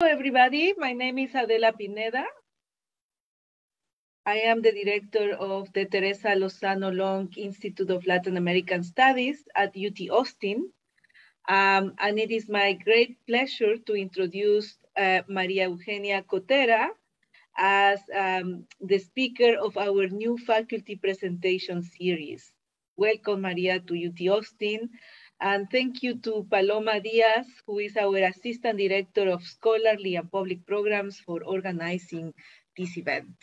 Hello, everybody. My name is Adela Pineda. I am the director of the Teresa Lozano Long Institute of Latin American Studies at UT Austin. And it is my great pleasure to introduce Maria Eugenia Cotera as the speaker of our new faculty presentation series. Welcome, Maria, to UT Austin. And thank you to Paloma Diaz, who is our Assistant Director of Scholarly and Public Programs, for organizing this event.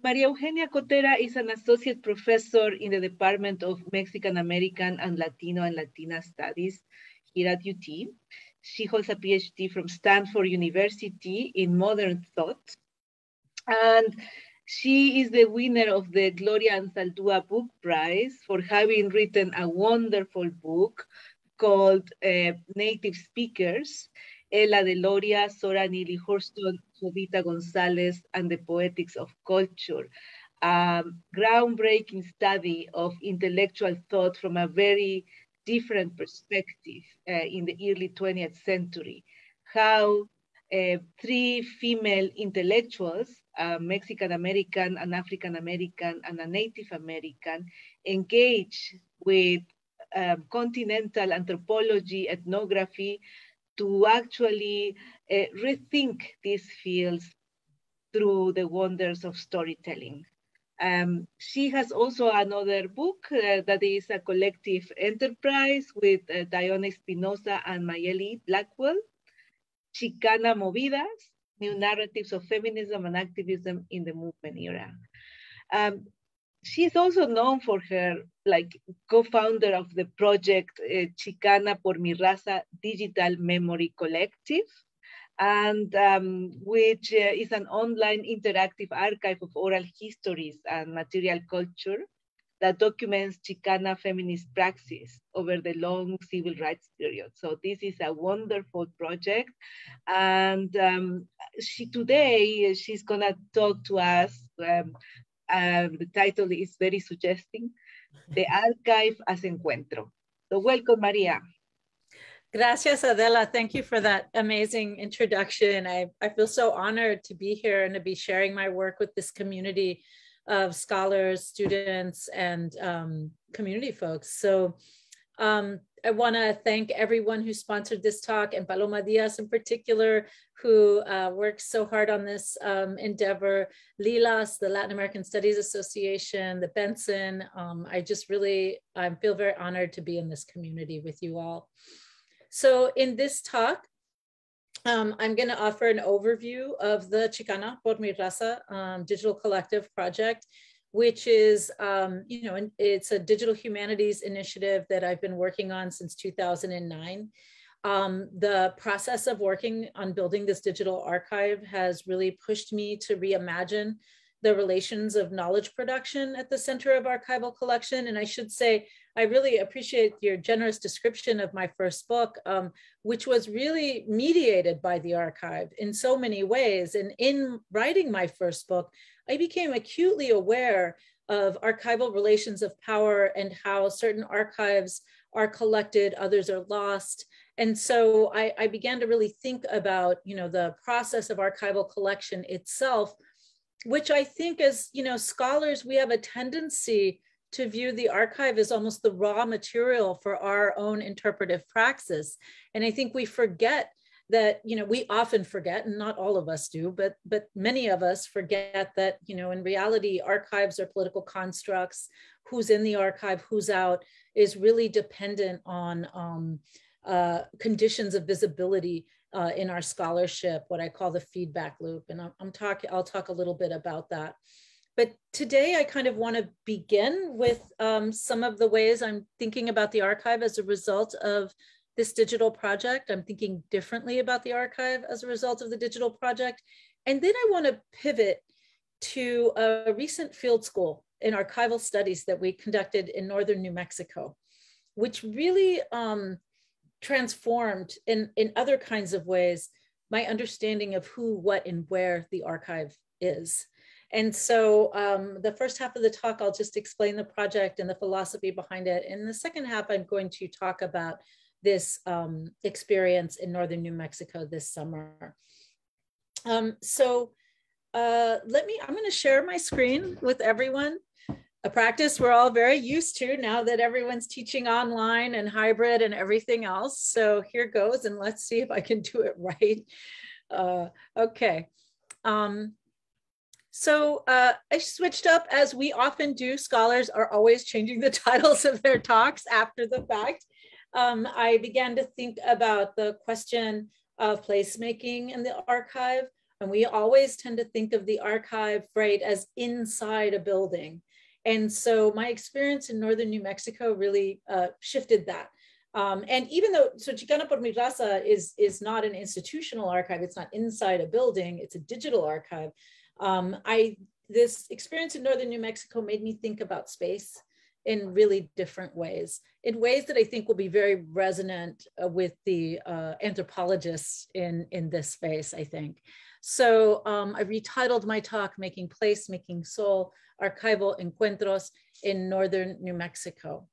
Maria Eugenia Cotera is an Associate Professor in the Department of Mexican American and Latino and Latina Studies here at UT. She holds a PhD from Stanford University in Modern Thought. And she is the winner of the Gloria Anzaldúa Book Prize for having written a wonderful book called Native Speakers, Ella Deloria, Zora Neale Hurston, Jovita González, and the Poetics of Culture, a groundbreaking study of intellectual thought from a very different perspective in the early 20th century. How three female intellectuals, Mexican American, an African American, and a Native American, engage with continental anthropology, ethnography, to actually rethink these fields through the wonders of storytelling. She has also another book that is a collective enterprise with Dionne Espinoza and Maylei, Blackwell, Chicana Movidas, New Narratives of Feminism and Activism in the Movement Era. She's also known for her co-founder of the project Chicana por mi Raza Digital Memory Collective, and which is an online interactive archive of oral histories and material culture that documents Chicana feminist praxis over the long civil rights period. So this is a wonderful project. And today she's gonna talk to us. The title is very suggesting, The Archive as Encuentro. So welcome, Maria. Gracias, Adela. Thank you for that amazing introduction. I feel so honored to be here and to be sharing my work with this community of scholars, students, and community folks. So I want to thank everyone who sponsored this talk, and Paloma Diaz in particular, who worked so hard on this endeavor, LILAS, the Latin American Studies Association, the Benson. I feel very honored to be in this community with you all. So in this talk, I'm going to offer an overview of the Chicana por mi Raza digital collective project, which is, it's a digital humanities initiative that I've been working on since 2009. The process of working on building this digital archive has really pushed me to reimagine the relations of knowledge production at the center of archival collection. And I should say, I really appreciate your generous description of my first book, which was really mediated by the archive in so many ways. And in writing my first book, I became acutely aware of archival relations of power and how certain archives are collected, others are lost. And so I began to really think about, the process of archival collection itself, which I think as, scholars, we have a tendency to view the archive as almost the raw material for our own interpretive praxis. And I think we forget that, we often forget, and not all of us do, but many of us forget that, in reality, archives are political constructs. Who's in the archive, who's out, is really dependent on conditions of visibility in our scholarship, what I call the feedback loop. And I'll talk a little bit about that. But today I kind of want to begin with some of the ways I'm thinking about the archive as a result of this digital project. I'm thinking differently about the archive as a result of the digital project. And then I want to pivot to a recent field school in archival studies that we conducted in northern New Mexico, which really transformed in other kinds of ways my understanding of who, what, and where the archive is. And so the first half of the talk, I'll just explain the project and the philosophy behind it. In the second half, I'm going to talk about this experience in northern New Mexico this summer. I'm going to share my screen with everyone. A practice we're all very used to now that everyone's teaching online and hybrid and everything else. So here goes, and let's see if I can do it right. Okay. I switched up, as we often do. Scholars are always changing the titles of their talks after the fact. I began to think about the question of placemaking in the archive. And we always tend to think of the archive, right, as inside a building. And so my experience in northern New Mexico really shifted that. And even though, Chicana por mi Raza is not an institutional archive, it's not inside a building, it's a digital archive. This experience in northern New Mexico made me think about space in really different ways, in ways that I think will be very resonant with the anthropologists in this space, I think. So I retitled my talk, Making Place, Making Soul, Archival Encuentros in Northern New Mexico.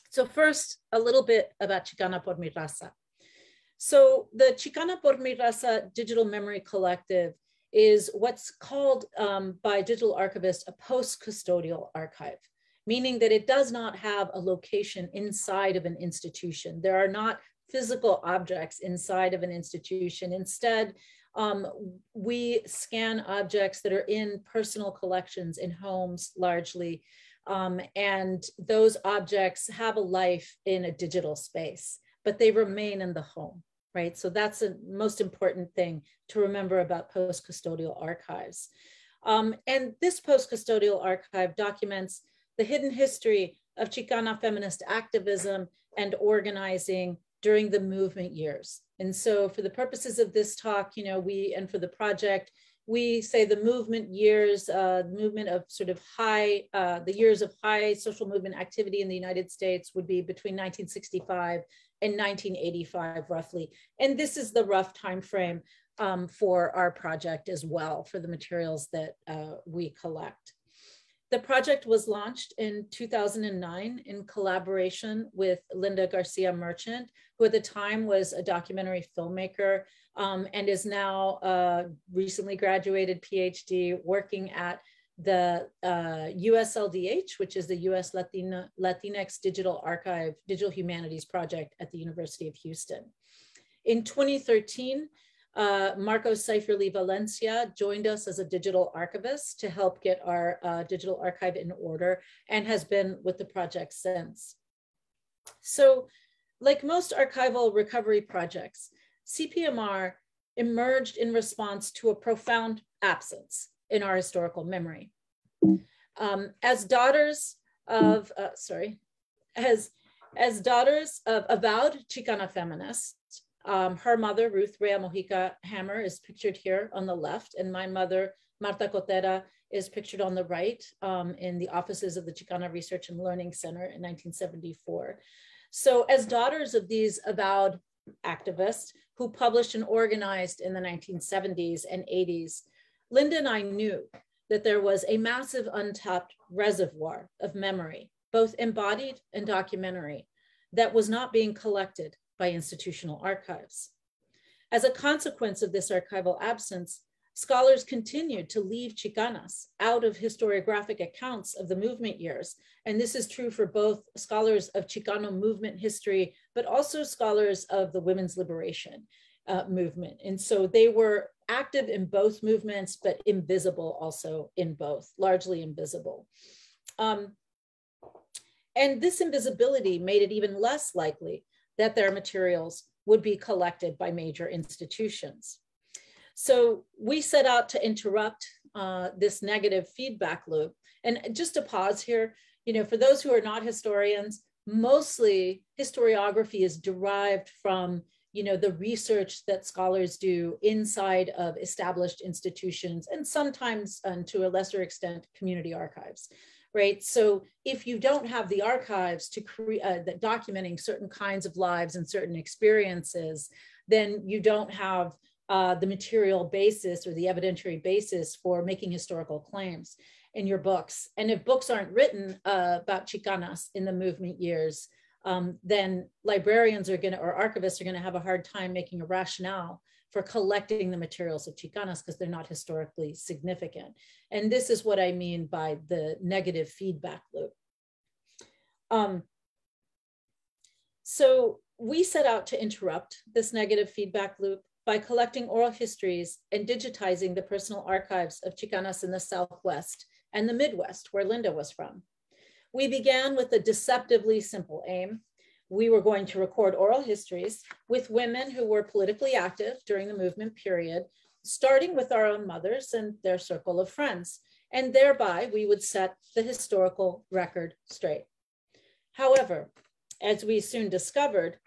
So first, a little bit about Chicana por mi Raza. So the Chicana por mi Raza Digital Memory Collective is what's called by digital archivists a post-custodial archive, meaning that it does not have a location inside of an institution. There are not physical objects inside of an institution. Instead, we scan objects that are in personal collections in homes largely, and those objects have a life in a digital space, but they remain in the home, right? So that's the most important thing to remember about post-custodial archives. And this post-custodial archive documents the hidden history of Chicana feminist activism and organizing during the movement years. And so for the purposes of this talk, and for the project, we say the movement years, movement of sort of high, the years of high social movement activity in the United States would be between 1965 and 1985, roughly. And this is the rough time frame for our project as well, for the materials that we collect. The project was launched in 2009 in collaboration with Linda Garcia Merchant, who at the time was a documentary filmmaker and is now a recently graduated PhD working at the USLDH, which is the US Latinx Digital Archive, Digital Humanities Project at the University of Houston. In 2013, Marcos Seiferli Valencia joined us as a digital archivist to help get our digital archive in order and has been with the project since. So like most archival recovery projects, CPMR emerged in response to a profound absence in our historical memory. As daughters of, as daughters of avowed Chicana feminists, her mother, Ruth Rea Mojica Hammer, is pictured here on the left, and my mother, Marta Cotera, is pictured on the right in the offices of the Chicana Research and Learning Center in 1974. So as daughters of these avowed activists who published and organized in the 1970s and 80s, Linda and I knew that there was a massive untapped reservoir of memory, both embodied and documentary, that was not being collected by institutional archives. As a consequence of this archival absence, scholars continued to leave Chicanas out of historiographic accounts of the movement years. And this is true for both scholars of Chicano movement history, but also scholars of the women's liberation movement. And so they were active in both movements, but invisible also in both, largely invisible. And this invisibility made it even less likely that their materials would be collected by major institutions. So we set out to interrupt this negative feedback loop. And just to pause here, for those who are not historians, mostly historiography is derived from the research that scholars do inside of established institutions and sometimes, and to a lesser extent, community archives. Right. So if you don't have the archives to create that documenting certain kinds of lives and certain experiences, then you don't have the material basis or the evidentiary basis for making historical claims in your books. And if books aren't written about Chicanas in the movement years, then librarians are going to, or archivists are going to have a hard time making a rationale for collecting the materials of Chicanas because they're not historically significant. And this is what I mean by the negative feedback loop. So we set out to interrupt this negative feedback loop by collecting oral histories and digitizing the personal archives of Chicanas in the Southwest and the Midwest, where Linda was from. We began with a deceptively simple aim. We were going to record oral histories with women who were politically active during the movement period, starting with our own mothers and their circle of friends, and thereby we would set the historical record straight. However, as we soon discovered,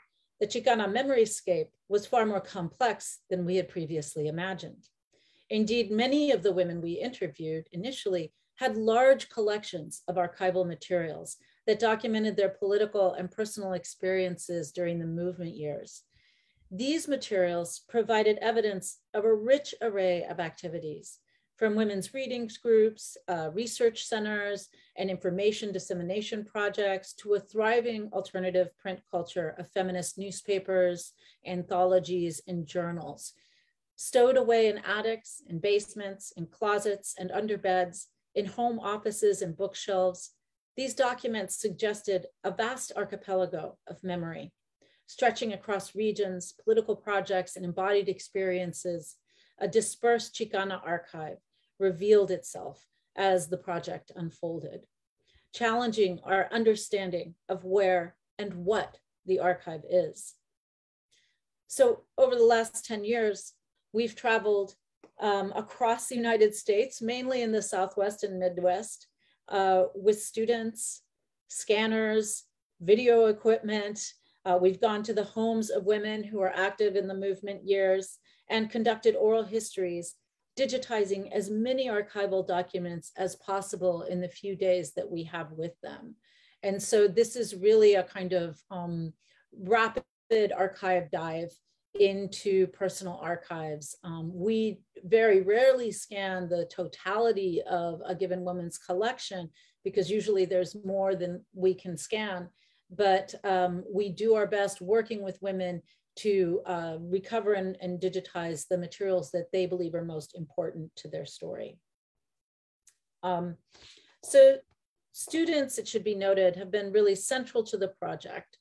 the Chicana memoryscape was far more complex than we had previously imagined. Indeed, many of the women we interviewed initially had large collections of archival materials that documented their political and personal experiences during the movement years. These materials provided evidence of a rich array of activities, from women's readings groups, research centers, and information dissemination projects to a thriving alternative print culture of feminist newspapers, anthologies, and journals. Stowed away in attics, in basements, in closets, and under beds, in home offices and bookshelves, these documents suggested a vast archipelago of memory, stretching across regions, political projects, and embodied experiences. A dispersed Chicana archive revealed itself as the project unfolded, challenging our understanding of where and what the archive is. So over the last 10 years, we've traveled across the United States, mainly in the Southwest and Midwest, with students, scanners, video equipment. We've gone to the homes of women who are active in the movement years and conducted oral histories, digitizing as many archival documents as possible in the few days that we have with them. And so this is really a kind of rapid archive dive into personal archives. We very rarely scan the totality of a given woman's collection because usually there's more than we can scan, but we do our best working with women to recover and digitize the materials that they believe are most important to their story. So students, it should be noted, have been really central to the project.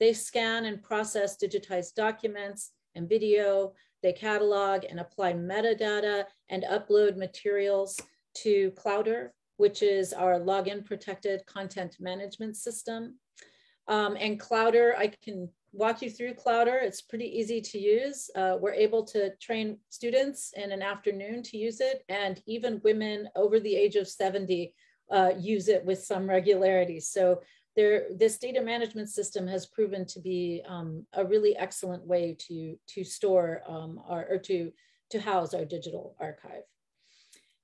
They scan and process digitized documents and video. They catalog and apply metadata and upload materials to Clowder, which is our login protected content management system. And Clowder, I can walk you through Clowder. It's pretty easy to use. We're able to train students in an afternoon to use it, and even women over the age of 70 use it with some regularity. So this data management system has proven to be a really excellent way to store to house our digital archive.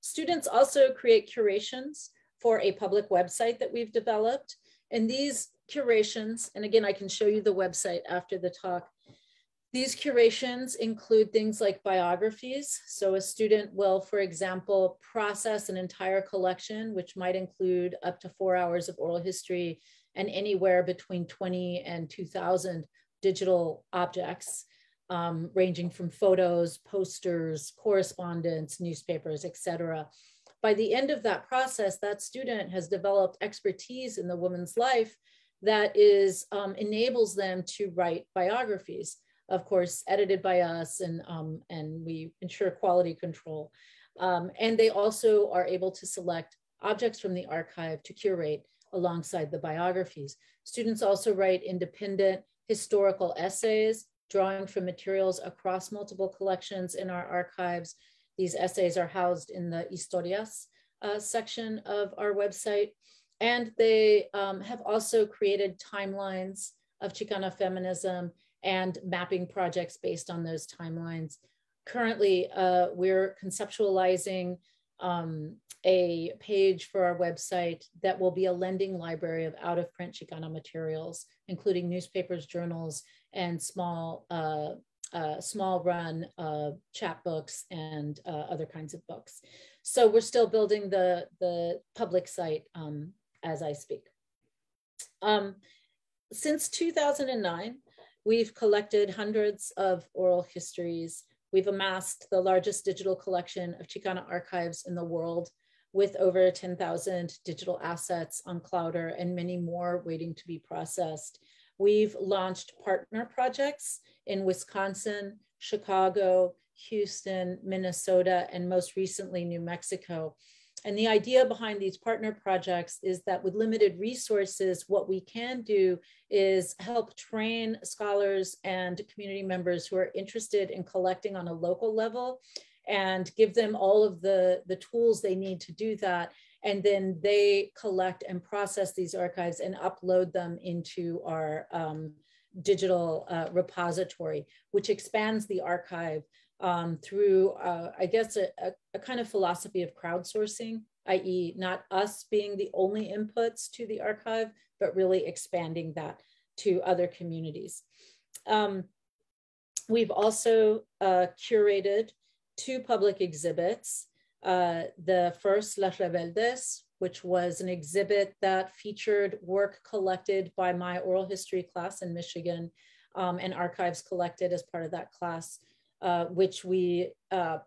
Students also create curations for a public website that we've developed. And these curations, and again, I can show you the website after the talk. These curations include things like biographies. So a student will, for example, process an entire collection, which might include up to 4 hours of oral history and anywhere between 20 and 2,000 digital objects, ranging from photos, posters, correspondence, newspapers, etc. By the end of that process, that student has developed expertise in the woman's life that enables them to write biographies, of course, edited by us, and we ensure quality control. And they also are able to select objects from the archive to curate alongside the biographies. Students also write independent historical essays, drawing from materials across multiple collections in our archives. These essays are housed in the Historias section of our website. And they have also created timelines of Chicana feminism and mapping projects based on those timelines. Currently, we're conceptualizing a page for our website that will be a lending library of out-of-print Chicana materials, including newspapers, journals, and small run chapbooks and other kinds of books. So we're still building the public site as I speak. Since 2009, we've collected hundreds of oral histories. We've amassed the largest digital collection of Chicana archives in the world, with over 10,000 digital assets on Clouder and many more waiting to be processed. We've launched partner projects in Wisconsin, Chicago, Houston, Minnesota, and most recently, New Mexico. And the idea behind these partner projects is that with limited resources, what we can do is help train scholars and community members who are interested in collecting on a local level and give them all of the tools they need to do that. And then they collect and process these archives and upload them into our digital repository, which expands the archive through, I guess, a kind of philosophy of crowdsourcing, i.e. not us being the only inputs to the archive, but really expanding that to other communities. We've also curated 2 public exhibits. The first, Las Rebeldes, which was an exhibit that featured work collected by my oral history class in Michigan and archives collected as part of that class, which we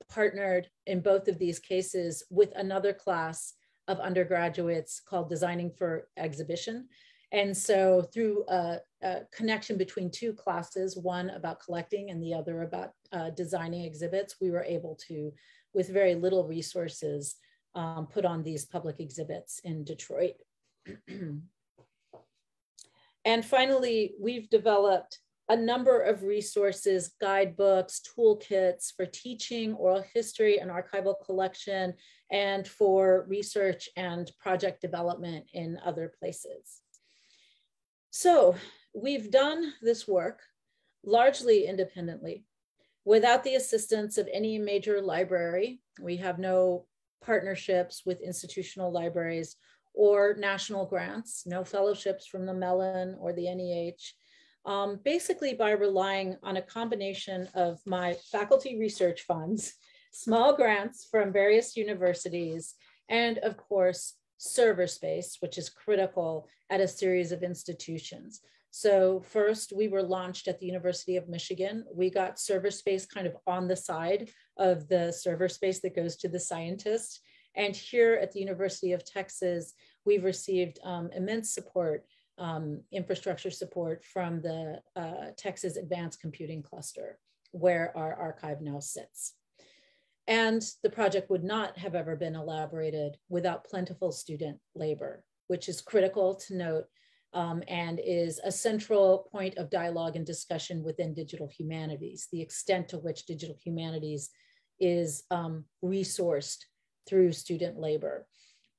partnered in both of these cases with another class of undergraduates called Designing for Exhibition. And so through a connection between 2 classes, one about collecting and the other about designing exhibits, we were able to, with very little resources, put on these public exhibits in Detroit. And finally, we've developed a number of resources, guidebooks, toolkits for teaching oral history and archival collection, and for research and project development in other places. So we've done this work largely independently, without the assistance of any major library. We have no partnerships with institutional libraries or national grants, no fellowships from the Mellon or the NEH, basically by relying on a combination of my faculty research funds, small grants from various universities, and of course, server space, which is critical at a series of institutions. So first, we were launched at the University of Michigan. We got server space kind of on the side of the server space that goes to the scientists. And here at the University of Texas, we've received immense support, infrastructure support from the Texas Advanced Computing Cluster, where our archive now sits. And the project would not have ever been elaborated without plentiful student labor, which is critical to note and is a central point of dialogue and discussion within digital humanities, the extent to which digital humanities is resourced through student labor.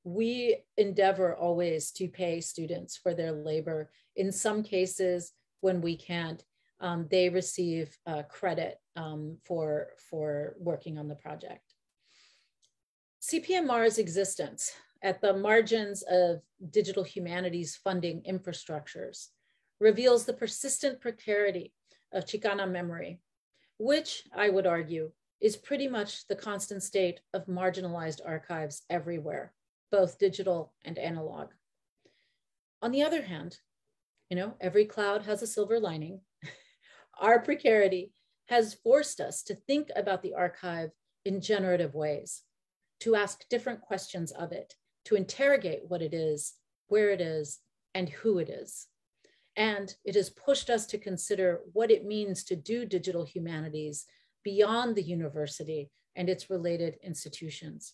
We endeavor always to pay students for their labor. In some cases, when we can't, they receive credit for working on the project. CPMR's existence at the margins of digital humanities funding infrastructures reveals the persistent precarity of Chicana memory, which I would argue is pretty much the constant state of marginalized archives everywhere, both digital and analog. On the other hand, every cloud has a silver lining. Our precarity has forced us to think about the archive in generative ways, to ask different questions of it, to interrogate what it is, where it is, and who it is. And it has pushed us to consider what it means to do digital humanities beyond the university and its related institutions.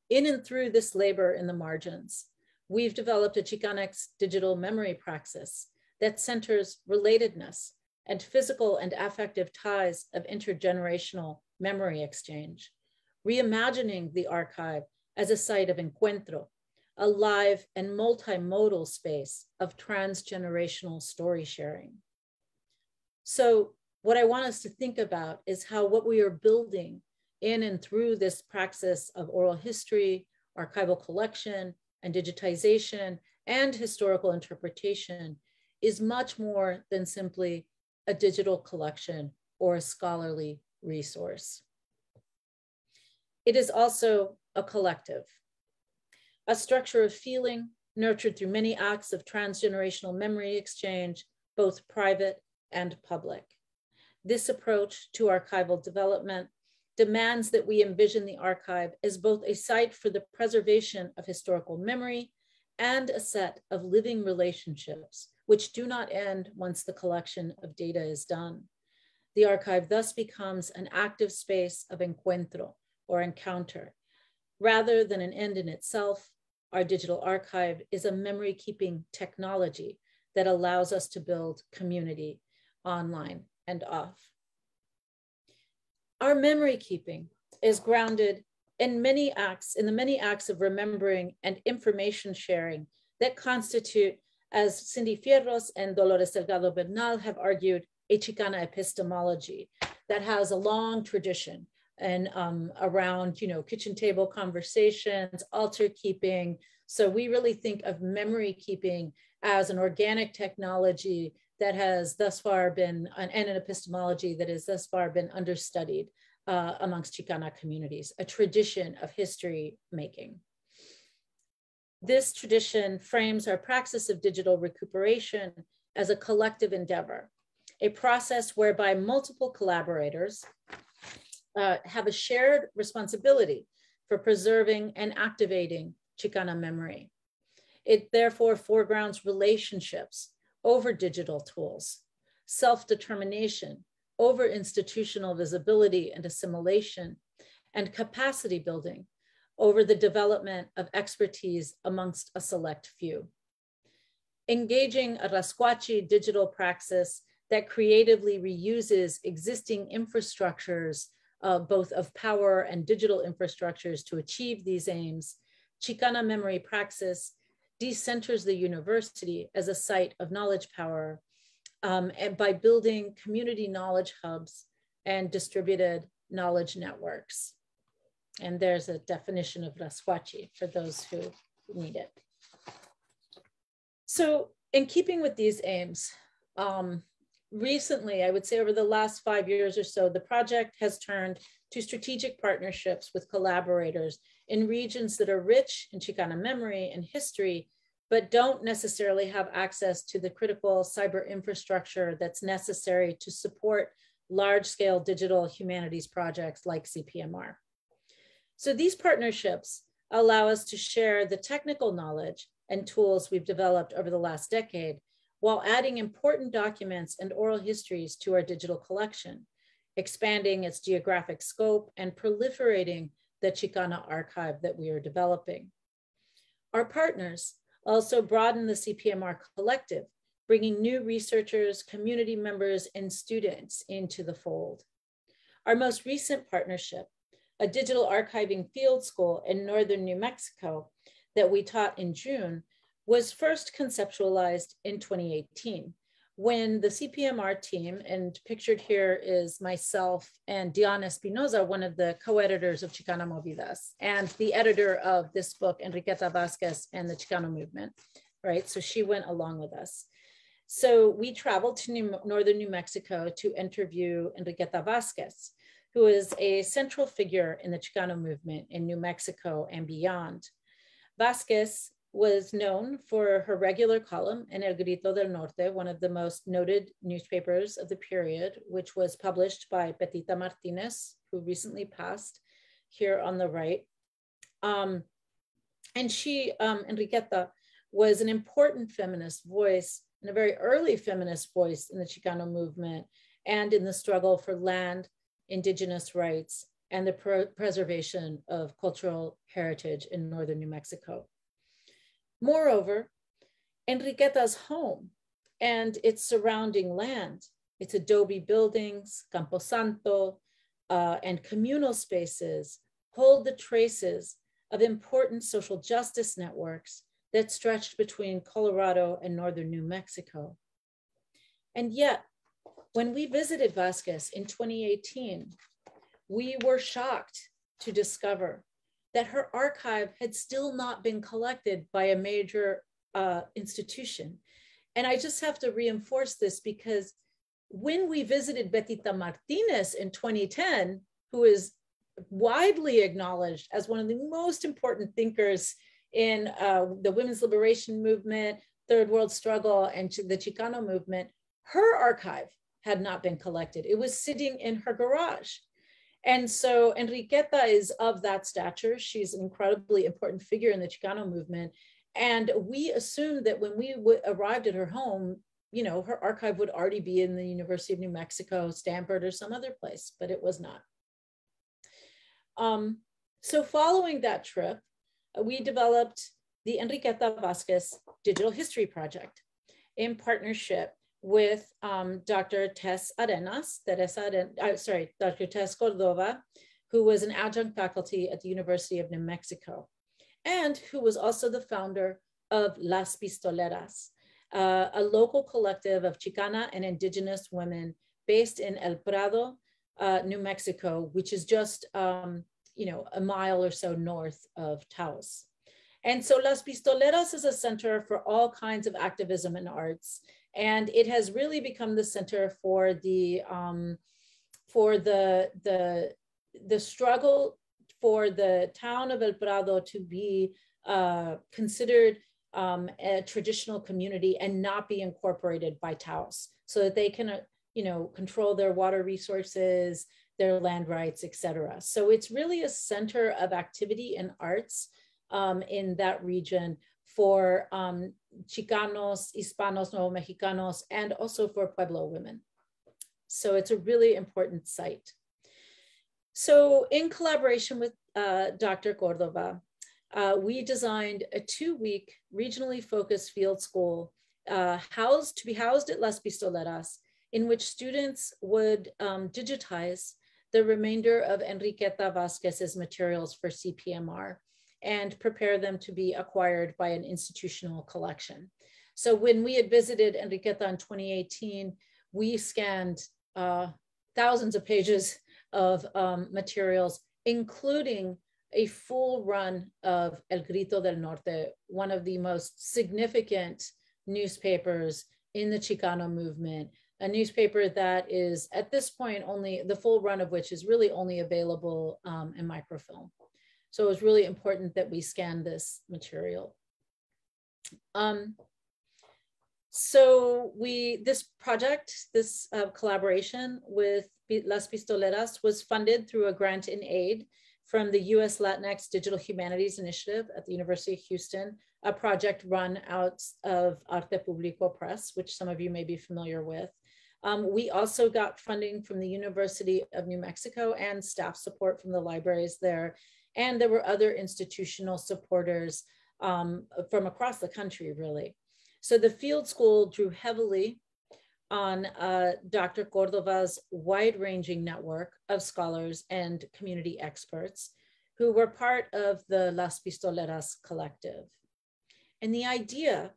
In and through this labor in the margins, we've developed a Chicanx digital memory praxis that centers relatedness and physical and affective ties of intergenerational memory exchange, reimagining the archive as a site of encuentro, a live and multimodal space of transgenerational story sharing. So what I want us to think about is how what we are building in and through this praxis of oral history, archival collection, and digitization, and historical interpretation is much more than simply a digital collection or a scholarly resource. It is also a collective, a structure of feeling, nurtured through many acts of transgenerational memory exchange, both private and public. This approach to archival development demands that we envision the archive as both a site for the preservation of historical memory and a set of living relationships, which do not end once the collection of data is done. The archive thus becomes an active space of encuentro, or encounter. Rather than an end in itself, our digital archive is a memory-keeping technology that allows us to build community online and off. Our memory keeping is grounded in the many acts of remembering and information sharing that constitute, as Cindy Fierros and Dolores Delgado Bernal have argued, a Chicana epistemology that has a long tradition and around, kitchen table conversations, altar keeping. So we really think of memory keeping as an organic technology that has thus far been, and an epistemology that has thus far been understudied amongst Chicana communities, a tradition of history making. This tradition frames our praxis of digital recuperation as a collective endeavor, a process whereby multiple collaborators have a shared responsibility for preserving and activating Chicana memory. It therefore foregrounds relationships over digital tools, self-determination over institutional visibility and assimilation, and capacity building over the development of expertise amongst a select few. Engaging a Rasquachi digital praxis that creatively reuses existing infrastructures, both of power and digital infrastructures to achieve these aims, Chicana memory praxis decenters the university as a site of knowledge power and by building community knowledge hubs and distributed knowledge networks. And there's a definition of Rasquachi for those who need it. So in keeping with these aims, recently, I would say over the last 5 years or so, the project has turned to strategic partnerships with collaborators in regions that are rich in Chicana memory and history, but don't necessarily have access to the critical cyber infrastructure that's necessary to support large-scale digital humanities projects like CPMR. So these partnerships allow us to share the technical knowledge and tools we've developed over the last decade, while adding important documents and oral histories to our digital collection, expanding its geographic scope and proliferating the Chicana archive that we are developing. Our partners also broaden the CPMR collective, bringing new researchers, community members, and students into the fold. Our most recent partnership, a digital archiving field school in northern New Mexico that we taught in June, was first conceptualized in 2018 when the CPMR team, and pictured here is myself and Dionne Espinoza, one of the co-editors of Chicana Movidas, and the editor of this book, Enriqueta Vasquez and the Chicano movement, right? So she went along with us. So we traveled to northern New Mexico to interview Enriqueta Vasquez, who is a central figure in the Chicano movement in New Mexico and beyond. Vasquez was known for her regular column in El Grito del Norte, one of the most noted newspapers of the period, which was published by Petita Martinez, who recently passed, here on the right. And she, Enriqueta, was an important feminist voice, and a very early feminist voice in the Chicano movement and in the struggle for land, indigenous rights, and the preservation of cultural heritage in northern New Mexico. Moreover, Enriqueta's home and its surrounding land, its adobe buildings, Camposanto, and communal spaces hold the traces of important social justice networks that stretched between Colorado and northern New Mexico. And yet, when we visited Vasquez in 2018, we were shocked to discover that her archive had still not been collected by a major institution. And I just have to reinforce this because when we visited Petita Martinez in 2010, who is widely acknowledged as one of the most important thinkers in the women's liberation movement, third world struggle, and the Chicano movement, her archive had not been collected. It was sitting in her garage. And so Enriqueta is of that stature. She's an incredibly important figure in the Chicano movement. And we assumed that when we arrived at her home, you know, her archive would already be in the University of New Mexico, Stanford, or some other place, but it was not. So following that trip, we developed the Enriqueta Vasquez Digital History Project in partnership with Dr. Tess Cordova, who was an adjunct faculty at the University of New Mexico, and who was also the founder of Las Pistoleras, a local collective of Chicana and indigenous women based in El Prado, New Mexico, which is just you know, a mile or so north of Taos. And so Las Pistoleras is a center for all kinds of activism and arts. And it has really become the center for the struggle for the town of El Prado to be considered a traditional community and not be incorporated by Taos, so that they can, you know, control their water resources, their land rights, etc. So it's really a center of activity and arts in that region for Chicanos, Hispanos, Nuevo Mexicanos, and also for Pueblo women. So it's a really important site. So in collaboration with Dr. Cordova, we designed a 2-week regionally focused field school to be housed at Las Pistoleras, in which students would digitize the remainder of Enriqueta Vasquez's materials for CPMR and prepare them to be acquired by an institutional collection. So when we had visited Enriqueta in 2018, we scanned thousands of pages of materials, including a full run of El Grito del Norte, one of the most significant newspapers in the Chicano movement, a newspaper that is at this point only, the full run of which is really only available in microfilm. So it was really important that we scan this material. So this project, this collaboration with Las Pistoleras was funded through a grant in aid from the US Latinx Digital Humanities Initiative at the University of Houston, a project run out of Arte Público Press, which some of you may be familiar with. We also got funding from the University of New Mexico and staff support from the libraries there. And there were other institutional supporters from across the country, really. So the field school drew heavily on Dr. Cordova's wide-ranging network of scholars and community experts who were part of the Las Pistoleras collective. And the idea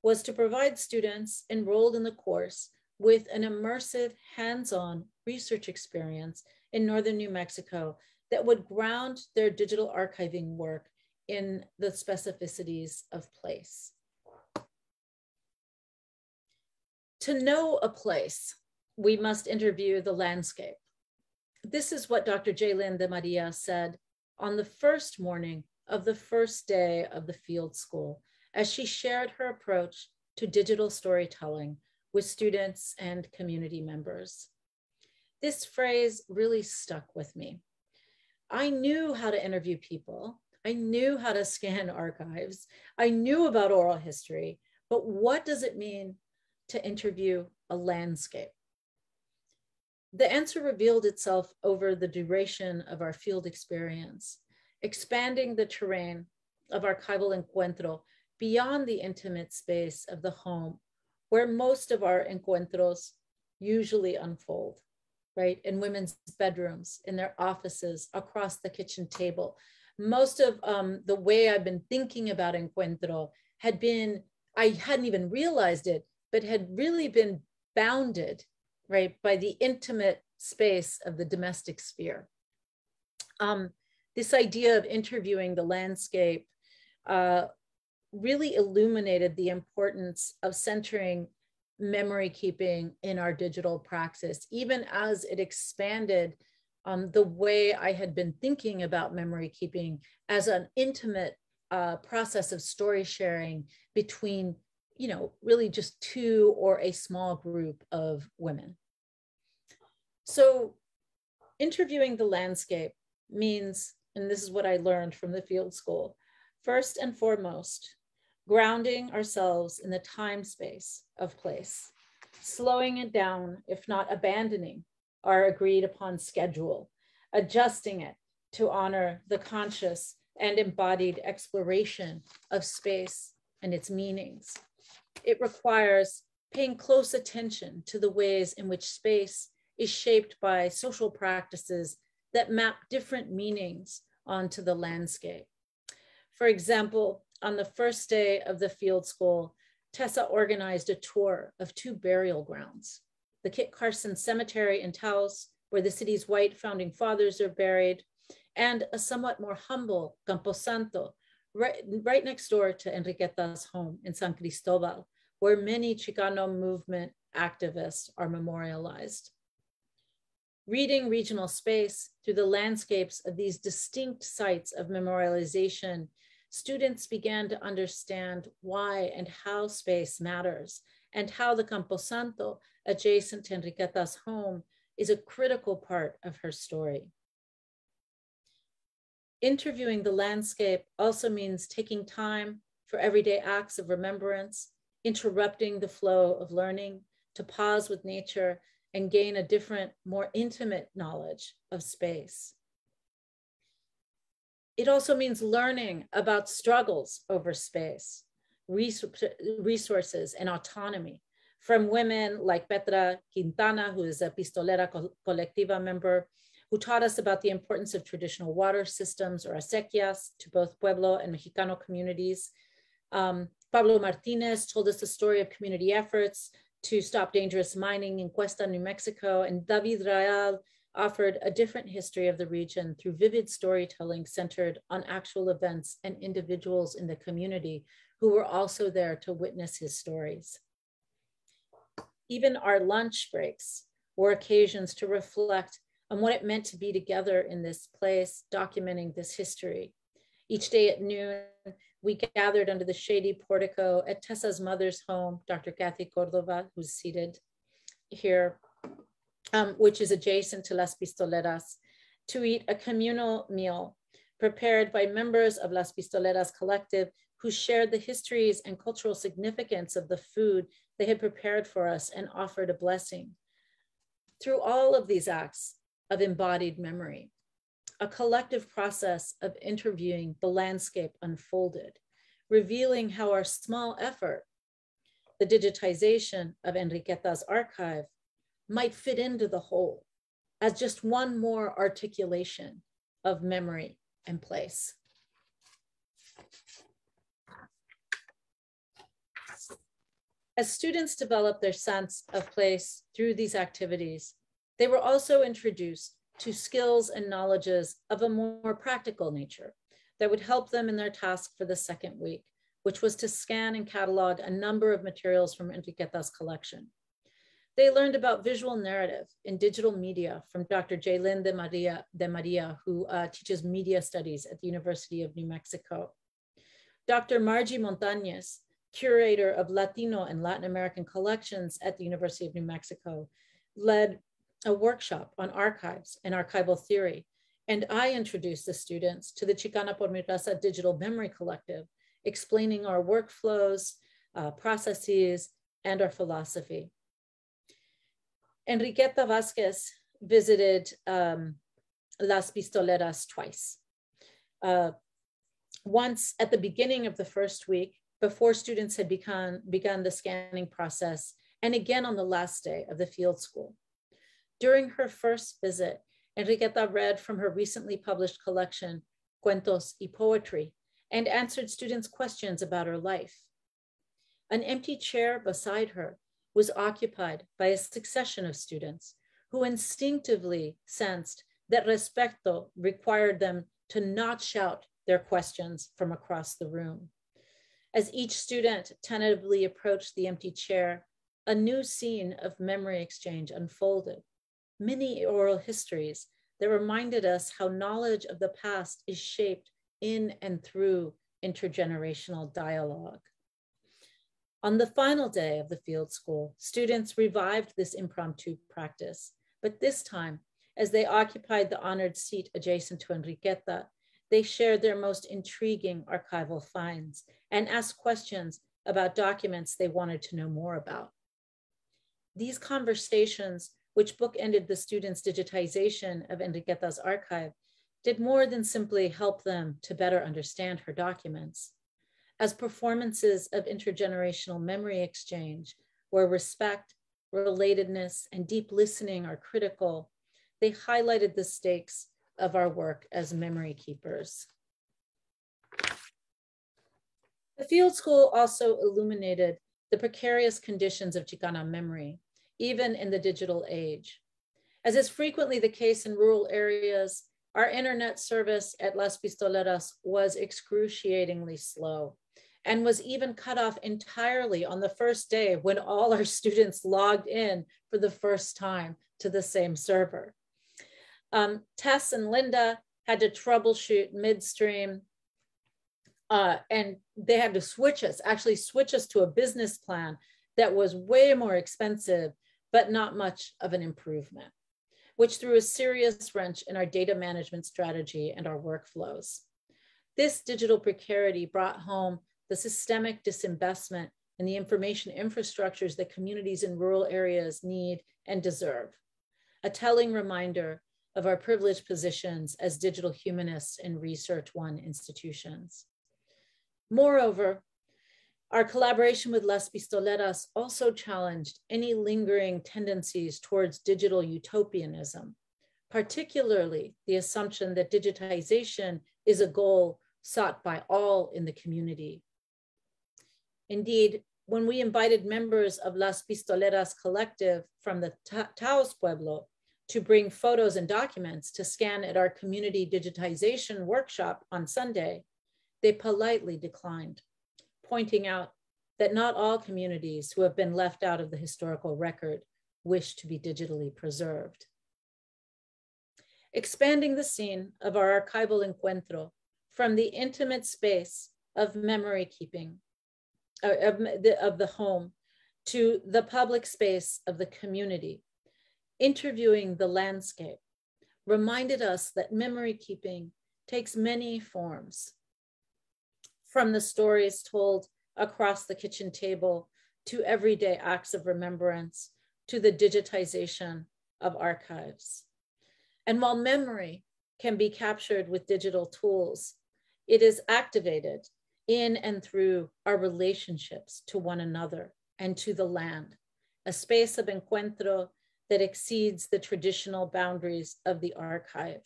was to provide students enrolled in the course with an immersive, hands-on research experience in northern New Mexico that would ground their digital archiving work in the specificities of place. To know a place, we must interview the landscape. This is what Dr. Jaylin de Maria said on the first morning of the first day of the field school, as she shared her approach to digital storytelling with students and community members. This phrase really stuck with me. I knew how to interview people. I knew how to scan archives. I knew about oral history, but what does it mean to interview a landscape? The answer revealed itself over the duration of our field experience, expanding the terrain of archival Encuentro beyond the intimate space of the home, where most of our encuentros usually unfold, right? In women's bedrooms, in their offices, across the kitchen table. Most of the way I've been thinking about Encuentro had been, I hadn't even realized it, but had really been bounded, right, by the intimate space of the domestic sphere. This idea of interviewing the landscape really illuminated the importance of centering memory keeping in our digital praxis, even as it expanded the way I had been thinking about memory keeping as an intimate process of story sharing between, really just two or a small group of women. So interviewing the landscape means, and this is what I learned from the field school, first and foremost, grounding ourselves in the time space of place, slowing it down, if not abandoning our agreed upon schedule, adjusting it to honor the conscious and embodied exploration of space and its meanings. It requires paying close attention to the ways in which space is shaped by social practices that map different meanings onto the landscape. For example, on the first day of the field school, Tessa organized a tour of two burial grounds, the Kit Carson Cemetery in Taos, where the city's white founding fathers are buried, and a somewhat more humble Camposanto, right next door to Enriqueta's home in San Cristobal, where many Chicano movement activists are memorialized. Reading regional space through the landscapes of these distinct sites of memorialization, students began to understand why and how space matters, and how the Camposanto adjacent to Enriqueta's home is a critical part of her story. Interviewing the landscape also means taking time for everyday acts of remembrance, interrupting the flow of learning, to pause with nature and gain a different, more intimate knowledge of space. It also means learning about struggles over space, resources, and autonomy from women like Petra Quintana, who is a Pistolera Colectiva member, who taught us about the importance of traditional water systems, or acequias, to both Pueblo and Mexicano communities. Pablo Martinez told us the story of community efforts to stop dangerous mining in Cuesta, New Mexico, and David Raal offered a different history of the region through vivid storytelling centered on actual events and individuals in the community who were also there to witness his stories. Even our lunch breaks were occasions to reflect on what it meant to be together in this place, documenting this history. Each day at noon, we gathered under the shady portico at Tessa's mother's home, Dr. Kathy Cordova, who's seated here, which is adjacent to Las Pistoleras, to eat a communal meal prepared by members of Las Pistoleras collective who shared the histories and cultural significance of the food they had prepared for us and offered a blessing. Through all of these acts of embodied memory, a collective process of interviewing the landscape unfolded, revealing how our small effort, the digitization of Enriqueta's archive, might fit into the whole as just one more articulation of memory and place. As students developed their sense of place through these activities, they were also introduced to skills and knowledges of a more practical nature that would help them in their task for the second week, which was to scan and catalog a number of materials from Enriqueta's collection. They learned about visual narrative in digital media from Dr. Jaylin de Maria, who teaches media studies at the University of New Mexico. Dr. Margie Montañez, curator of Latino and Latin American collections at the University of New Mexico, led a workshop on archives and archival theory. And I introduced the students to the Chicana por mi Raza Digital Memory Collective, explaining our workflows, processes, and our philosophy. Enriqueta Vasquez visited Las Pistoleras twice. Once at the beginning of the first week, before students had begun the scanning process, and again on the last day of the field school. During her first visit, Enriqueta read from her recently published collection, Cuentos y Poetry, and answered students' questions about her life. An empty chair beside her was occupied by a succession of students who instinctively sensed that respeto required them to not shout their questions from across the room. As each student tentatively approached the empty chair, a new scene of memory exchange unfolded. Many oral histories that reminded us how knowledge of the past is shaped in and through intergenerational dialogue. On the final day of the field school, students revived this impromptu practice, but this time, as they occupied the honored seat adjacent to Enriqueta, they shared their most intriguing archival finds and asked questions about documents they wanted to know more about. These conversations, which bookended the students' digitization of Enriqueta's archive, did more than simply help them to better understand her documents. As performances of intergenerational memory exchange, where respect, relatedness, and deep listening are critical, they highlighted the stakes of our work as memory keepers. The field school also illuminated the precarious conditions of Chicana memory, even in the digital age. As is frequently the case in rural areas, our internet service at Las Pistoleras was excruciatingly slow and was even cut off entirely on the first day when all our students logged in for the first time to the same server. Tess and Linda had to troubleshoot midstream, and they had to switch us to a business plan that was way more expensive, but not much of an improvement, which threw a serious wrench in our data management strategy and our workflows. This digital precarity brought home the systemic disinvestment in the information infrastructures that communities in rural areas need and deserve, a telling reminder of our privileged positions as digital humanists in Research One institutions. Moreover, our collaboration with Las Pistoleras also challenged any lingering tendencies towards digital utopianism, particularly the assumption that digitization is a goal sought by all in the community. Indeed, when we invited members of Las Pistoleras collective from the Taos Pueblo to bring photos and documents to scan at our community digitization workshop on Sunday, they politely declined, pointing out that not all communities who have been left out of the historical record wish to be digitally preserved. Expanding the scene of our archival Encuentro from the intimate space of memory keeping, of the home, to the public space of the community, interviewing the landscape, reminded us that memory keeping takes many forms, from the stories told across the kitchen table to everyday acts of remembrance to the digitization of archives. And while memory can be captured with digital tools, it is activated in and through our relationships to one another and to the land, a space of encuentro that exceeds the traditional boundaries of the archive.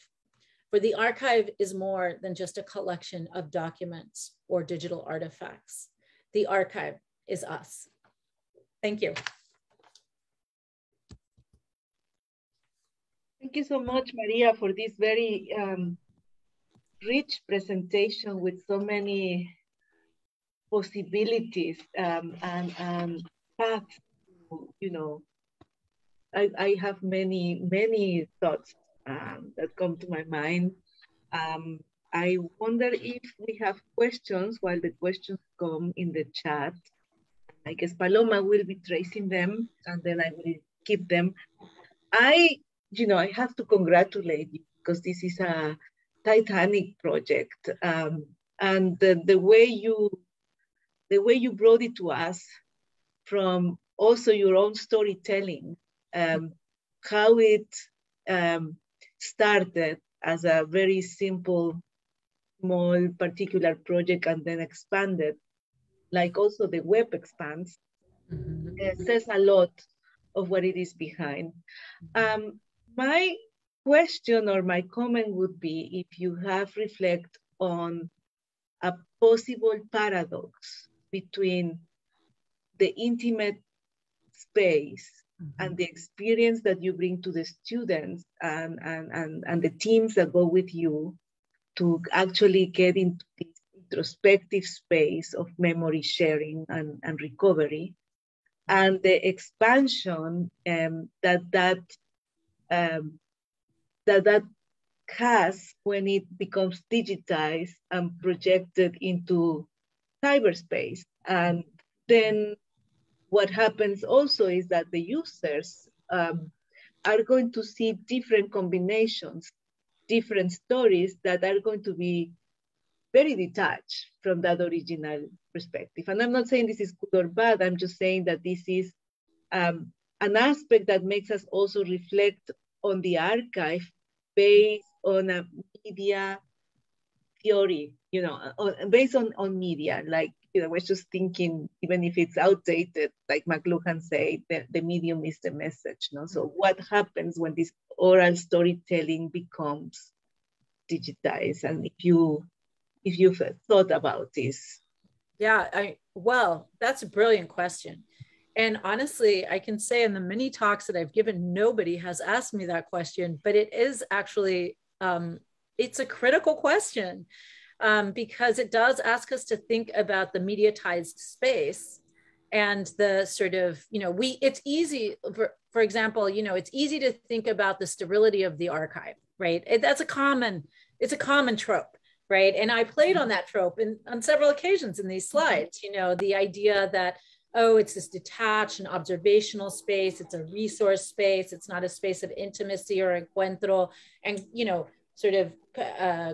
For the archive is more than just a collection of documents or digital artifacts. The archive is us. Thank you. Thank you so much, Maria, for this very rich presentation with so many possibilities and paths. You know, I have many thoughts that come to my mind. I wonder if we have questions while the questions come in the chat. I guess Paloma will be tracing them and then I will keep them. I have to congratulate you because this is a Titanic project. And the way you brought it to us from also your own storytelling, how it started as a very simple, small, particular project and then expanded, like also the web expands, says a lot of what it is behind. My question or my comment would be if you have reflect on a possible paradox between the intimate space and the experience that you bring to the students and the teams that go with you to actually get into this introspective space of memory sharing and recovery, and the expansion that has when it becomes digitized and projected into cyberspace. And then what happens also is that the users are going to see different combinations, different stories that are going to be very detached from that original perspective. And I'm not saying this is good or bad, I'm just saying that this is an aspect that makes us also reflect on the archive based on a media theory, based on media. Like, I was just thinking, even if it's outdated, like McLuhan said, the medium is the message. No? So what happens when this oral storytelling becomes digitized? And if you've thought about this. Yeah, well, that's a brilliant question. And honestly, I can say in the many talks that I've given, nobody has asked me that question, but it is actually, it's a critical question because it does ask us to think about the mediatized space and the sort of, it's easy, for example, it's easy to think about the sterility of the archive, right? It's a common trope. Right. And I played on that trope on several occasions in these slides, the idea that, oh, it's this detached and observational space. It's a resource space. It's not a space of intimacy or encuentro. And, sort of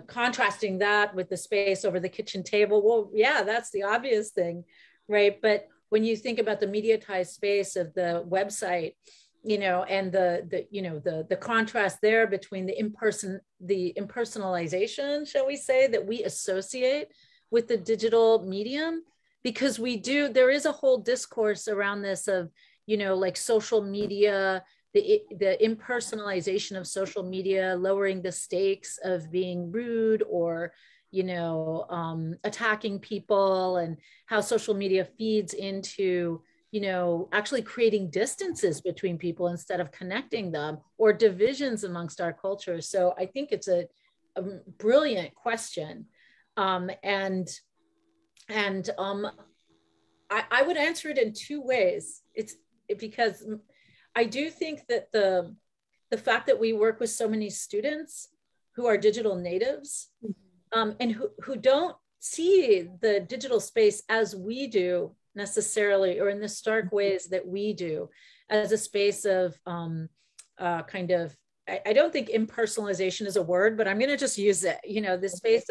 contrasting that with the space over the kitchen table. Well, yeah, that's the obvious thing. Right. But when you think about the mediatized space of the website, and the contrast there between the impersonalization, shall we say, that we associate with the digital medium, because there is a whole discourse around this of, like social media, the impersonalization of social media, lowering the stakes of being rude or, attacking people, and how social media feeds into actually creating distances between people instead of connecting them, or divisions amongst our culture. So I think it's a brilliant question. I would answer it in two ways. Because I do think that the fact that we work with so many students who are digital natives and who don't see the digital space as we do necessarily, or in the stark ways that we do, as a space of kind of, I don't think impersonalization is a word, but I'm going to just use it, the space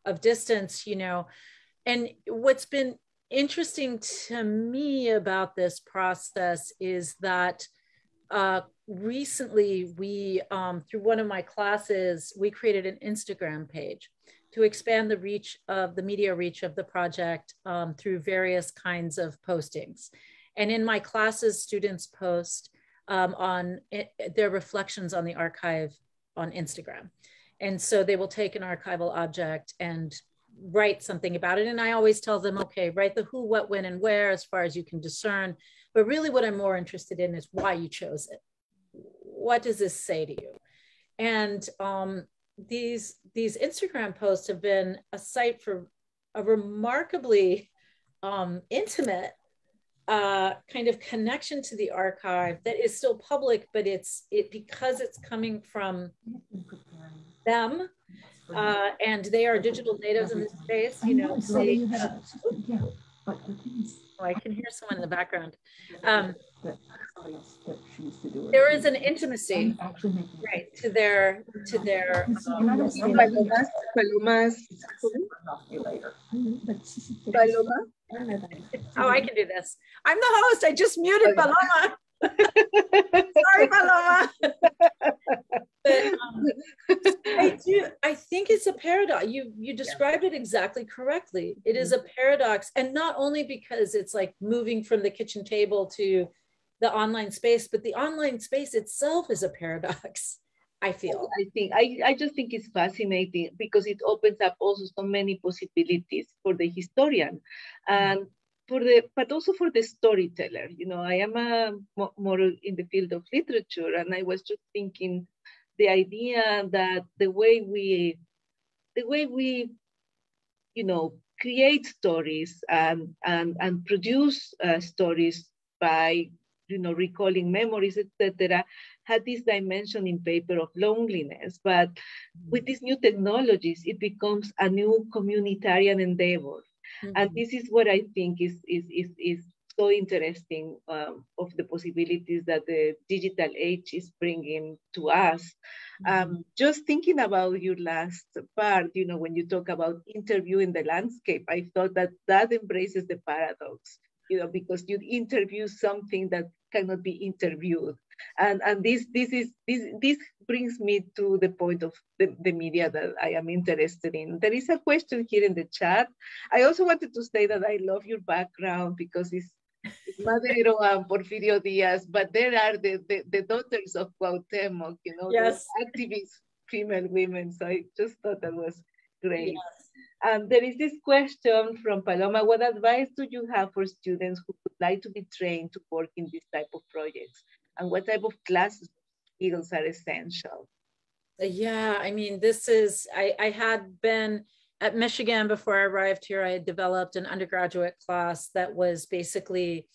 of distance, and what's been interesting to me about this process is that recently we, through one of my classes, we created an Instagram page to expand the reach of the media reach of the project through various kinds of postings. And in my classes, students post on their reflections on the archive on Instagram. And so they will take an archival object and write something about it. And I always tell them, okay, write the who, what, when, and where as far as you can discern. But really what I'm more interested in is why you chose it. What does this say to you? And these Instagram posts have been a site for a remarkably intimate kind of connection to the archive that is still public, but because it's coming from them, and they are digital natives in this space, I can hear someone in the background. There is an intimacy, right, to their Oh, I can do this. I'm the host. I just muted Paloma. Sorry, Paloma. But I think it's a paradox. You described it exactly correctly. It is a paradox, and not only because it's like moving from the kitchen table to the online space, but the online space itself is a paradox, I feel. I just think it's fascinating because it opens up also so many possibilities for the historian and but also for the storyteller. I am more in the field of literature, and I was just thinking the idea that the way we create stories and produce stories by recalling memories, etc., had this dimension in paper of loneliness. But with these new technologies, it becomes a new communitarian endeavor. And this is what I think is so interesting of the possibilities that the digital age is bringing to us. Just thinking about your last part, when you talk about interviewing the landscape, I thought that embraces the paradox, because you interview something that cannot be interviewed. And this brings me to the point of the media that I am interested in. There is a question here in the chat. I also wanted to say that I love your background because it's Madero and Porfirio Diaz, but there are the daughters of Cuauhtemoc, Yes. activist female women. So I just thought that was great. Yes. And there is this question from Paloma: what advice do you have for students who would like to be trained to work in this type of projects? And what type of classes skills are essential? Yeah, I mean, I had been at Michigan before I arrived here. I had developed an undergraduate class that was basically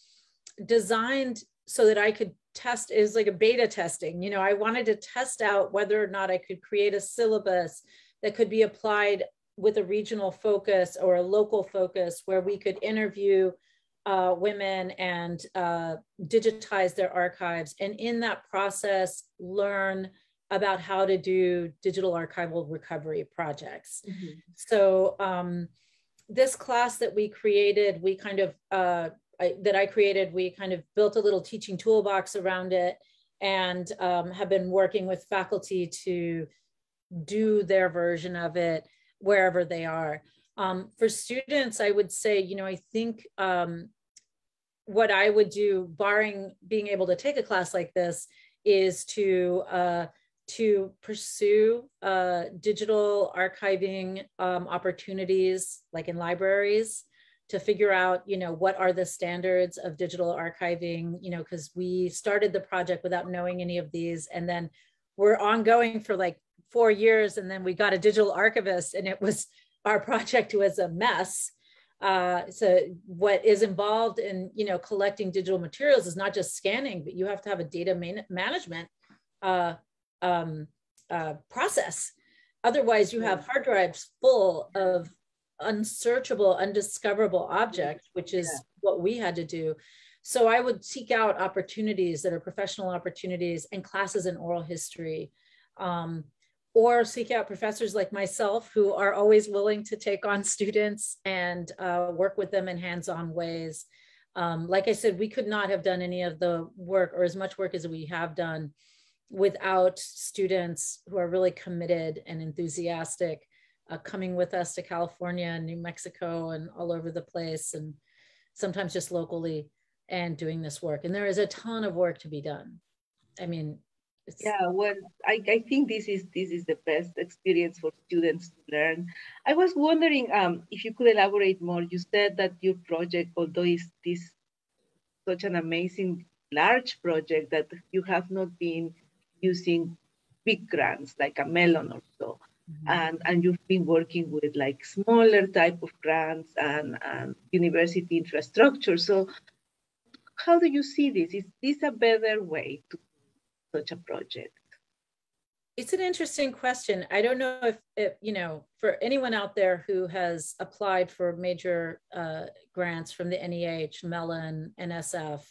designed so that I could test, it was like a beta testing. I wanted to test out whether or not I could create a syllabus that could be applied with a regional focus or a local focus, where we could interview women and digitize their archives. And in that process, learn about how to do digital archival recovery projects. So this class that we created, we kind of, we kind of built a little teaching toolbox around it, and have been working with faculty to do their version of it wherever they are. For students, I would say, I think what I would do, barring being able to take a class like this, is to pursue digital archiving opportunities, like in libraries, to figure out, what are the standards of digital archiving, because we started the project without knowing any of these, and then we're ongoing for like 4 years, and then we got a digital archivist, and our project was a mess. So what is involved in, collecting digital materials is not just scanning, but you have to have a data management process. Otherwise, you have hard drives full of unsearchable, undiscoverable objects, which is what we had to do. So I would seek out opportunities that are professional opportunities and classes in oral history, or seek out professors like myself who are always willing to take on students and work with them in hands-on ways. Like I said, we could not have done any of the work, or as much work as we have done, without students who are really committed and enthusiastic, coming with us to California and New Mexico and all over the place, and sometimes just locally, and doing this work. And there is a ton of work to be done. I mean, well, I think this is the best experience for students to learn. I was wondering if you could elaborate more. You said that your project, although is this such an amazing large project, that you have not been using big grants like a Mellon or so. And you've been working with like smaller type of grants and university infrastructure. So how do you see this? Is this a better way to do such a project? It's an interesting question. I don't know if for anyone out there who has applied for major grants from the NEH, Mellon, NSF,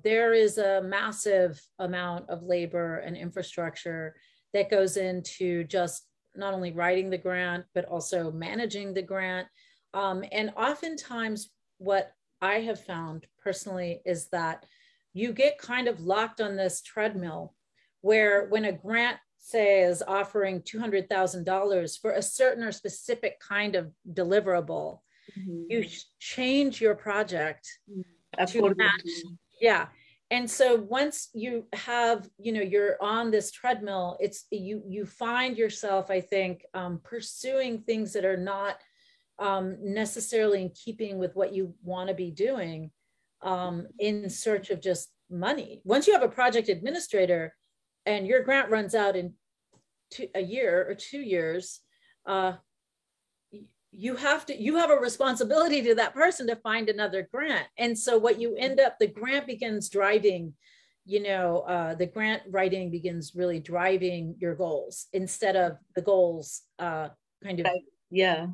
there is a massive amount of labor and infrastructure that goes into just not only writing the grant, but also managing the grant. And oftentimes what I have found personally is that you get kind of locked on this treadmill where when a grant, say, is offering $200,000 for a certain or specific kind of deliverable, you change your project to match. Yeah. And so once you have, you're on this treadmill, it's you find yourself, I think, pursuing things that are not necessarily in keeping with what you want to be doing, in search of just money. Once you have a project administrator and your grant runs out in a year or 2 years, you have a responsibility to that person to find another grant. And so what you end up, the grant begins driving, the grant writing begins really driving your goals instead of the goals kind of. Yeah.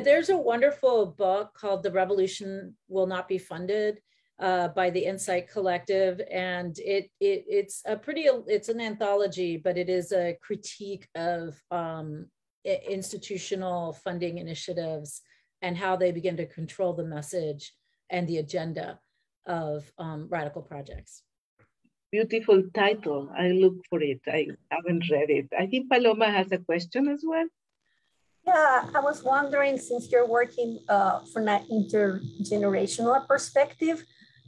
There's a wonderful book called The Revolution Will Not Be Funded by the Insight Collective. And it's an anthology, but it is a critique of institutional funding initiatives and how they begin to control the message and the agenda of radical projects. Beautiful title. I look for it. I haven't read it. I think Paloma has a question as well. Yeah, I was wondering, since you're working from an intergenerational perspective,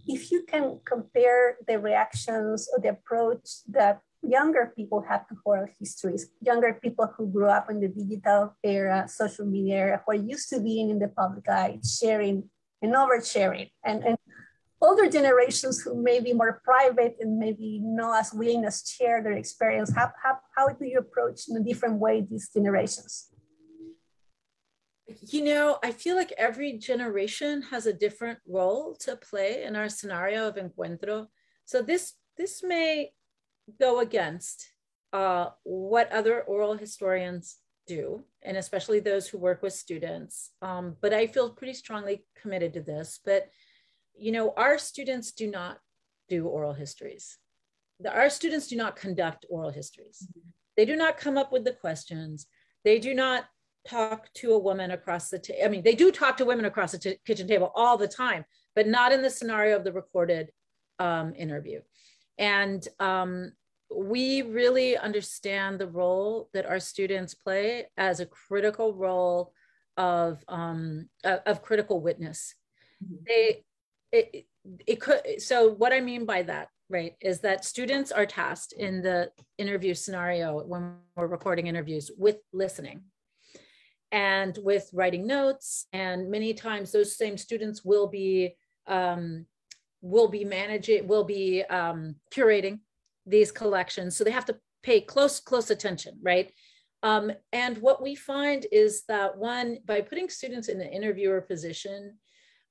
if you can compare the reactions or the approach that younger people have to oral histories, younger people who grew up in the digital era, social media era, who are used to being in the public eye, sharing and oversharing, and older generations who may be more private and maybe not as willing to share their experience. How do you approach in a different way these generations? I feel like every generation has a different role to play in our scenario of Encuentro. So this may go against what other oral historians do, and especially those who work with students. But I feel pretty strongly committed to this. But, our students do not do oral histories. Our students do not conduct oral histories. They do not come up with the questions. They do not talk to a woman across the table. I mean, they do talk to women across the kitchen table all the time, but not in the scenario of the recorded interview. And we really understand the role that our students play as a critical role of critical witness. So what I mean by that, right, is that students are tasked in the interview scenario when we're recording interviews with listening and with writing notes. And many times those same students will be curating these collections. So they have to pay close attention, right? And what we find is that by putting students in the interviewer position,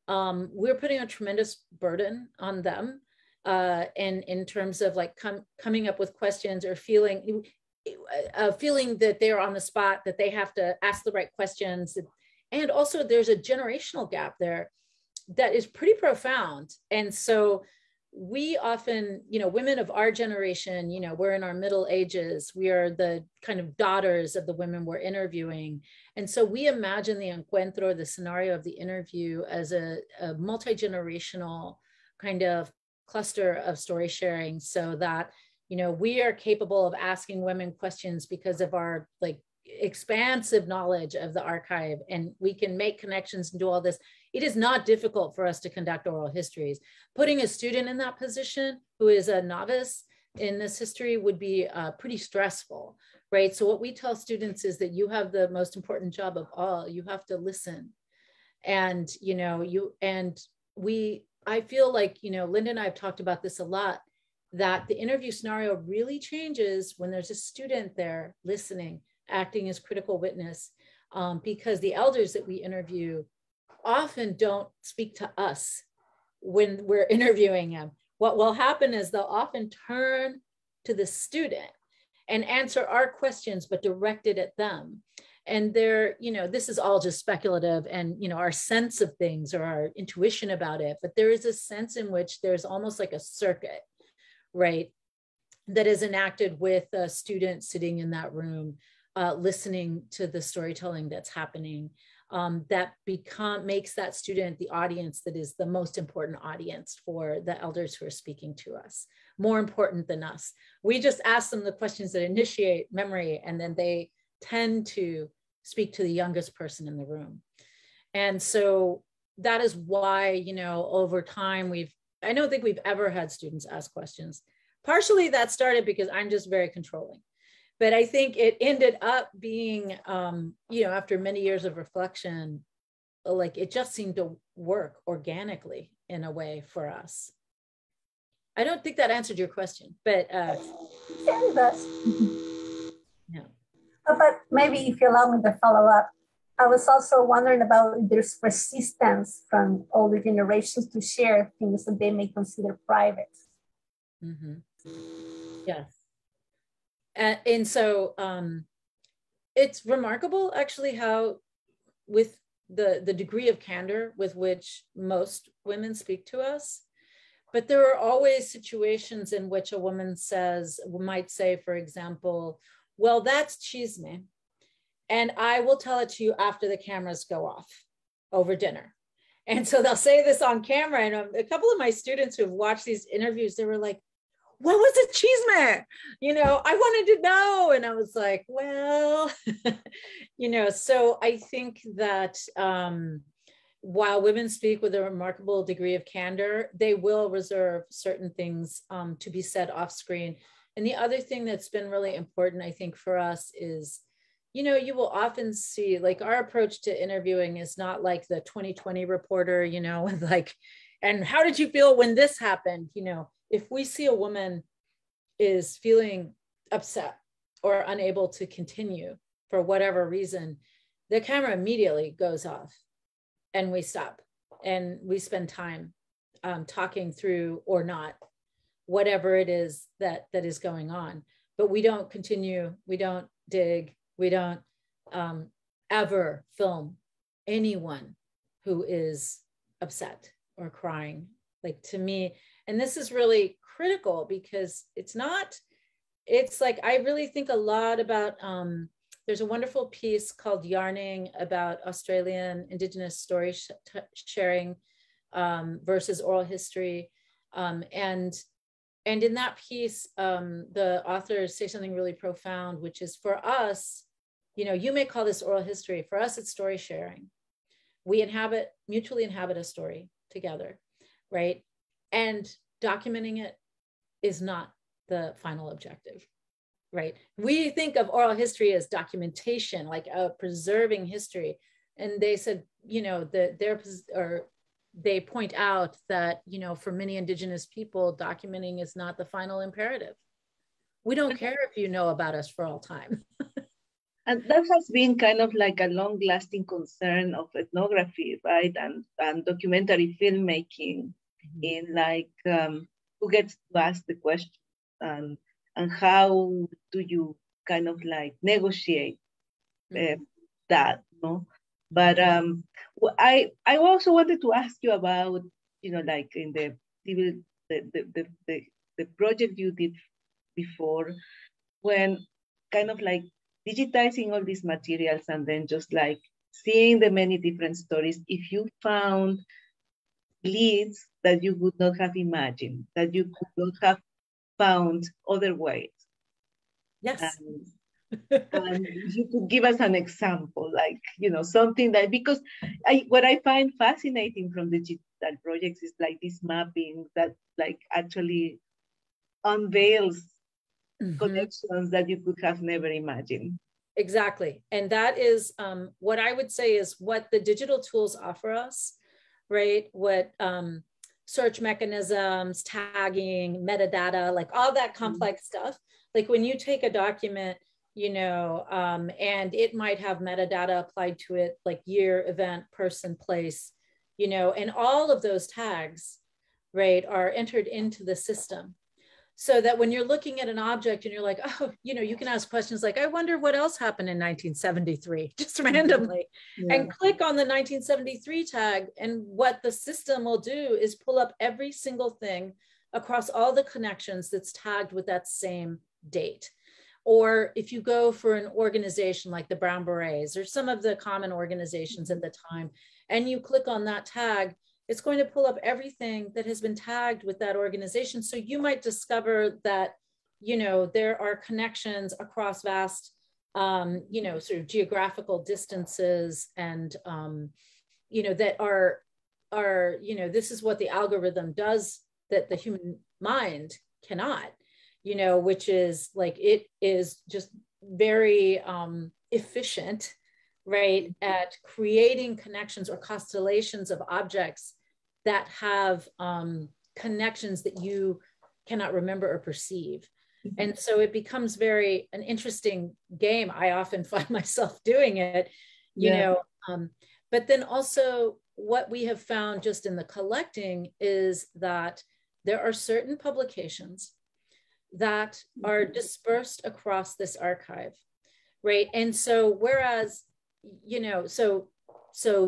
we're putting a tremendous burden on them in terms of like coming up with questions or feeling that they're on the spot, that they have to ask the right questions. And also there's a generational gap there that is pretty profound. And so we often, women of our generation, we're in our middle ages, we are the kind of daughters of the women we're interviewing. And so we imagine the Encuentro, the scenario of the interview, as a multi-generational kind of cluster of story sharing, so that we are capable of asking women questions because of our like expansive knowledge of the archive, and we can make connections and do all this. It is not difficult for us to conduct oral histories. Putting a student in that position who is a novice in this history would be pretty stressful, right? So what we tell students is that you have the most important job of all. You have to listen. And, I feel like, Linda and I have talked about this a lot, that the interview scenario really changes when there's a student there listening, acting as critical witness, because the elders that we interview often don't speak to us when we're interviewing them. What will happen is they'll often turn to the student and answer our questions, but directed at them. And this is all just speculative and, our sense of things or our intuition about it, but there is a sense in which there's almost like a circuit, right, that is enacted with a student sitting in that room, listening to the storytelling that's happening, that makes that student the audience that is the most important audience for the elders who are speaking to us, more important than us. We just ask them the questions that initiate memory, and then they tend to speak to the youngest person in the room. And so that is why, over time, I don't think we've ever had students ask questions. Partially that started because I'm just very controlling. But I think it ended up being, after many years of reflection, like it just seemed to work organically in a way for us. I don't think that answered your question, but it does. Yeah. But maybe if you allow me to follow up, I was also wondering about if there's resistance from older generations to share things that they may consider private. Mm-hmm. Yes. And so it's remarkable actually how with the degree of candor with which most women speak to us, but there are always situations in which a woman might say, for example, well, that's chisme. And I will tell it to you after the cameras go off over dinner. And so they'll say this on camera. And a couple of my students who have watched these interviews, they were like, what was the chisme? You know, I wanted to know. And I was like, well, you know, so I think that while women speak with a remarkable degree of candor, they will reserve certain things to be said off screen. And the other thing that's been really important, I think, for us is, you know, you will often see, like, our approach to interviewing is not like the 2020 reporter, you know, with like, and how did you feel when this happened? You know, if we see a woman is feeling upset or unable to continue for whatever reason, the camera immediately goes off and we stop and we spend time talking through or not, whatever it is that is going on. But we don't continue, we don't dig, we don't ever film anyone who is upset or crying. Like, to me, and this is really critical because it's like, I really think a lot about, there's a wonderful piece called Yarning about Australian Indigenous story sharing versus oral history. And in that piece, the authors say something really profound, which is, for us, you know, you may call this oral history. For us, it's story sharing. We mutually inhabit a story together, right? And documenting it is not the final objective, right? We think of oral history as documentation, like preserving history. And they said, you know, they point out that, you know, for many Indigenous people, documenting is not the final imperative. We don't care if you know about us for all time. And that has been kind of like a long-lasting concern of ethnography, right? And documentary filmmaking, in like who gets to ask the question and how do you kind of like negotiate that, no? But I also wanted to ask you about, you know, like in the project you did before, when kind of like digitizing all these materials and then just like seeing the many different stories, if you found leads that you would not have imagined, that you could not have found other ways. Yes. And you could give us an example, like, you know, something that, because what I find fascinating from the digital projects is like this mapping that like actually unveils connections that you could have never imagined. Exactly. And that is what I would say is what the digital tools offer us, right? What search mechanisms, tagging, metadata, like all that complex stuff. Like when you take a document, you know, and it might have metadata applied to it, like year, event, person, place, you know, and all of those tags, right, are entered into the system. So that when you're looking at an object and you're like, oh, you know, you can ask questions like, I wonder what else happened in 1973, just randomly, and click on the 1973 tag. And what the system will do is pull up every single thing across all the connections that's tagged with that same date. Or if you go for an organization like the Brown Berets or some of the common organizations at the time, and you click on that tag, it's going to pull up everything that has been tagged with that organization. So you might discover that, you know, there are connections across vast, you know, sort of geographical distances and, you know, that are, you know, this is what the algorithm does that the human mind cannot, you know, which is like, it is just very efficient, right, at creating connections or constellations of objects that have connections that you cannot remember or perceive. And so it becomes an interesting game. I often find myself doing it, you know, but then also what we have found just in the collecting is that there are certain publications that are dispersed across this archive, right? And so whereas, you know, so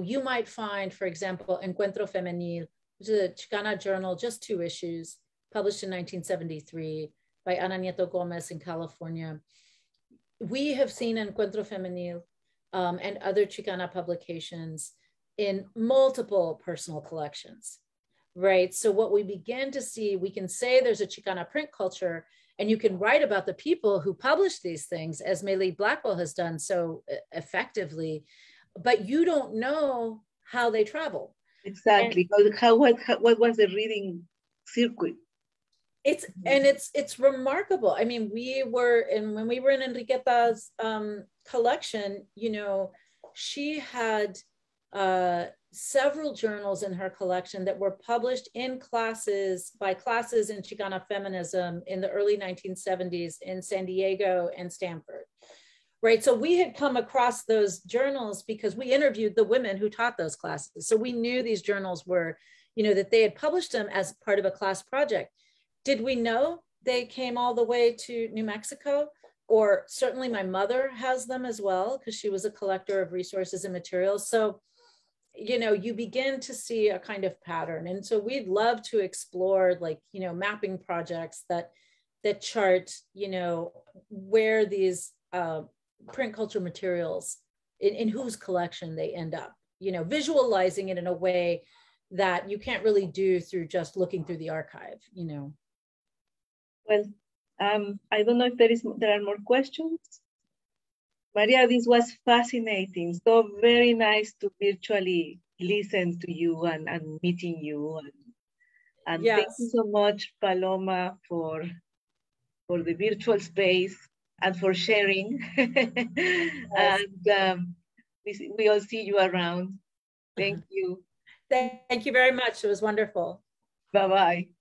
you might find, for example, Encuentro Femenil, which is a Chicana journal, just 2 issues, published in 1973 by Ana Nieto Gomez in California. We have seen Encuentro Femenil and other Chicana publications in multiple personal collections, right? So what we begin to see, we can say there's a Chicana print culture, and you can write about the people who publish these things, as Maylei Blackwell has done so effectively, but you don't know how they travel. Exactly. And what was the reading circuit? It's remarkable. I mean, when we were in Enriqueta's collection, you know, she had several journals in her collection that were published in classes in Chicana feminism in the early 1970s in San Diego and Stanford, right? So we had come across those journals because we interviewed the women who taught those classes. So we knew these journals were, you know, that they had published them as part of a class project. Did we know they came all the way to New Mexico? Or certainly my mother has them as well, because she was a collector of resources and materials. So, you know, you begin to see a kind of pattern. And so we'd love to explore, like, you know, mapping projects that chart, you know, where these print culture materials, in whose collection they end up, you know, visualizing it in a way that you can't really do through just looking through the archive, you know. Well, I don't know if there are more questions. Maria, this was fascinating. So very nice to virtually listen to you and meeting you. And yes. Thank you so much, Paloma, for the virtual space and for sharing. Yes. And we all see you around. Thank you. Thank you very much. It was wonderful. Bye-bye.